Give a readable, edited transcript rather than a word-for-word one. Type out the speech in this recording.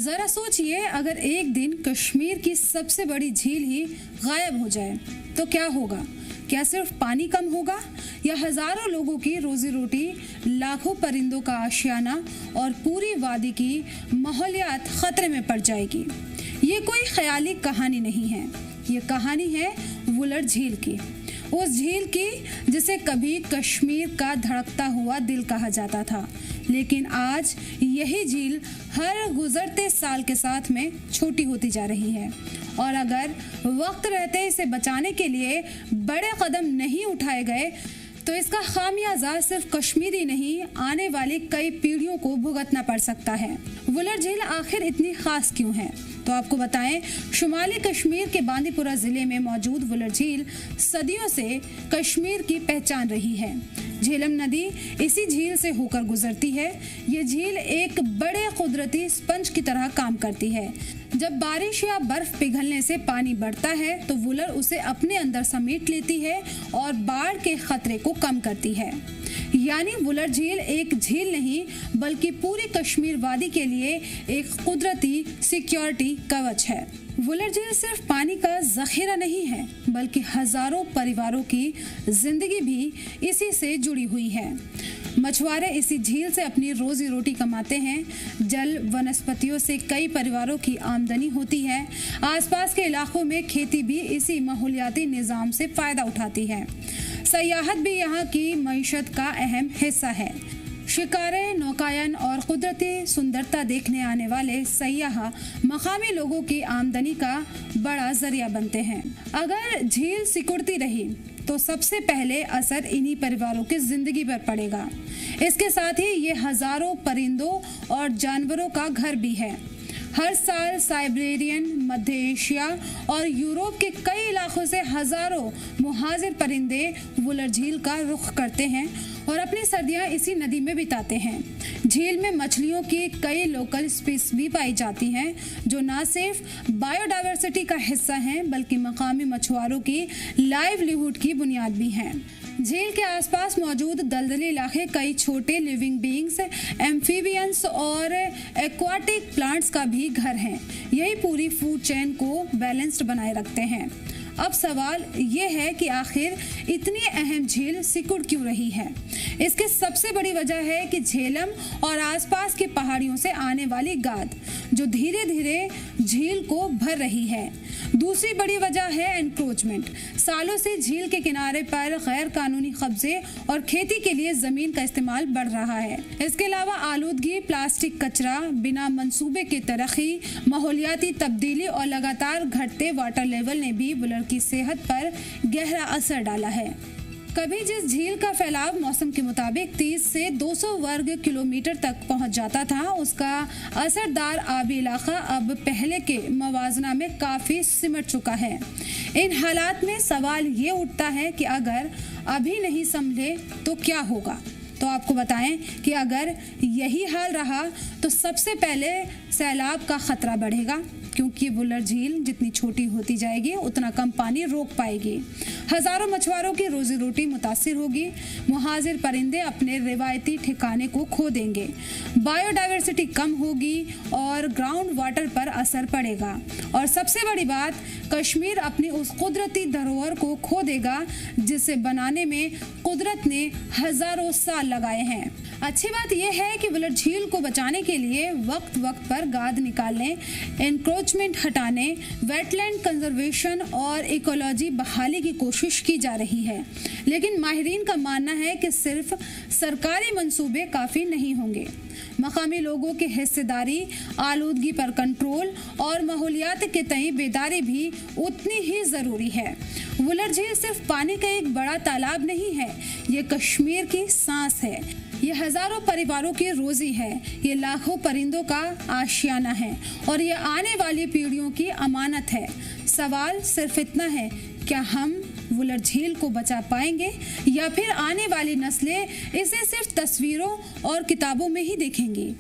जरा सोचिए, अगर एक दिन कश्मीर की सबसे बड़ी झील ही गायब हो जाए तो क्या होगा। क्या सिर्फ पानी कम होगा या हजारों लोगों की रोजी रोटी, लाखों परिंदों का आशियाना और पूरी वादी की माहौलियात खतरे में पड़ जाएगी। ये कोई ख्याली कहानी नहीं है, ये कहानी है वुलर झील की। उस झील की जिसे कभी कश्मीर का धड़कता हुआ दिल कहा जाता था, लेकिन आज यही झील हर गुजरते साल के साथ में छोटी होती जा रही है। और अगर वक्त रहते इसे बचाने के लिए बड़े कदम नहीं उठाए गए तो इसका खामियाजा सिर्फ कश्मीरी नहीं, आने वाली कई पीढ़ियों को भुगतना पड़ सकता है। वुलर झील आखिर इतनी खास क्यों है, तो आपको बताएं। शुमाली कश्मीर के बांदीपुरा जिले में मौजूद वुलर झील सदियों से कश्मीर की पहचान रही है। झेलम नदी इसी झील से होकर गुजरती है। ये झील एक बड़े कुदरती स्पंज की तरह काम करती है। जब बारिश या बर्फ पिघलने से पानी बढ़ता है तो वुलर उसे अपने अंदर समेट लेती है और बाढ़ के खतरे को कम करती है। यानी वुलर झील एक झील नहीं बल्कि पूरी कश्मीर वादी के लिए एक कुदरती सिक्योरिटी कवच है। वुलर झील सिर्फ पानी का जखीरा नहीं है बल्कि हजारों परिवारों की जिंदगी भी इसी से जुड़ी हुई है। मछुआरे इसी झील से अपनी रोजी रोटी कमाते हैं। जल वनस्पतियों से कई परिवारों की आमदनी होती है। आसपास के इलाकों में खेती भी इसी माहौलियाती निज़ाम से फायदा उठाती है। सयाहत भी यहाँ की मईशत का अहम हिस्सा है। शिकारे, नौकायन और कुदरती सुंदरता देखने आने वाले सयाह मकामी लोगों की आमदनी का बड़ा जरिया बनते हैं। अगर झील सिकुड़ती रही तो सबसे पहले असर इन्हीं परिवारों की जिंदगी पर पड़ेगा। इसके साथ ही ये हजारों परिंदों और जानवरों का घर भी है। हर साल साइबेरियन, मध्य एशिया और यूरोप के कई इलाकों से हजारों मुहाजिर परिंदे वुलर झील का रुख करते हैं और अपनी सर्दियां इसी नदी में बिताते हैं। झील में मछलियों की कई लोकल स्पीसीज भी पाई जाती हैं जो न सिर्फ बायोडायवर्सिटी का हिस्सा हैं बल्कि मकामी मछुआरों की लाइवलीहुड की बुनियाद भी हैं। झील के आसपास मौजूद दलदली इलाके कई छोटे लिविंग बींग्स, एम्फीबियंस और एक्वाटिक प्लांट्स का भी घर हैं। यही पूरी फूड चेन को बैलेंस्ड बनाए रखते हैं। अब सवाल ये है कि आखिर इतनी अहम झील सिकुड़ क्यों रही है। इसकी सबसे बड़ी वजह है कि झेलम और आसपास की पहाड़ियों से आने वाली गाद जो धीरे धीरे झील को भर रही है। दूसरी बड़ी वजह है एनक्रोचमेंट। सालों से झील के किनारे पर गैर कानूनी कब्जे और खेती के लिए जमीन का इस्तेमाल बढ़ रहा है। इसके अलावा आलूदगी, प्लास्टिक कचरा, बिना मंसूबे की तरक्की, माहौलियाती तब्दीली और लगातार घटते वाटर लेवल ने भी वुलर की सेहत पर गहरा असर डाला है। कभी जिस झील का फैलाव मौसम के मुताबिक 30 से 200 वर्ग किलोमीटर तक पहुंच जाता था, उसका असरदार आबी इलाका अब पहले के मवाजना में काफी सिमट चुका है। इन हालात में सवाल ये उठता है कि अगर अभी नहीं संभले तो क्या होगा। तो आपको बताएं कि अगर यही हाल रहा तो सबसे पहले सैलाब का खतरा बढ़ेगा, क्योंकि वुलर झील जितनी छोटी होती जाएगी उतना कम पानी रोक पाएगी। हजारों मछुआरों की रोजी रोटी मुतासिर होगी। मुहाजिर परिंदे अपने रिवायती ठिकाने को खो देंगे। बायोडायवर्सिटी कम होगी और ग्राउंड वाटर पर असर पड़ेगा। और सबसे बड़ी बात, कश्मीर अपनी उस कुदरती धरोहर को खो देगा जिसे बनाने में कुदरत ने हजारों साल लगाए हैं। अच्छी बात यह है कि वुलर झील को बचाने के लिए वक्त वक्त पर गाद निकालने, एनक्रोचमेंट हटाने, वेटलैंड कंजर्वेशन और इकोलॉजी बहाली की कोशिश की जा रही है। लेकिन माहिरीन का मानना है कि सिर्फ सरकारी मंसूबे काफ़ी नहीं होंगे। मकामी लोगों की हिस्सेदारी, आलूदगी पर कंट्रोल और माहौलियात के तय बेदारी भी उतनी ही ज़रूरी है। वुलर झील सिर्फ पानी का एक बड़ा तालाब नहीं है, ये कश्मीर की सांस है। ये हजारों परिवारों की रोजी है, ये लाखों परिंदों का आशियाना है और ये आने वाली पीढ़ियों की अमानत है। सवाल सिर्फ इतना है, क्या हम वुलर झील को बचा पाएंगे या फिर आने वाली नस्लें इसे सिर्फ तस्वीरों और किताबों में ही देखेंगी।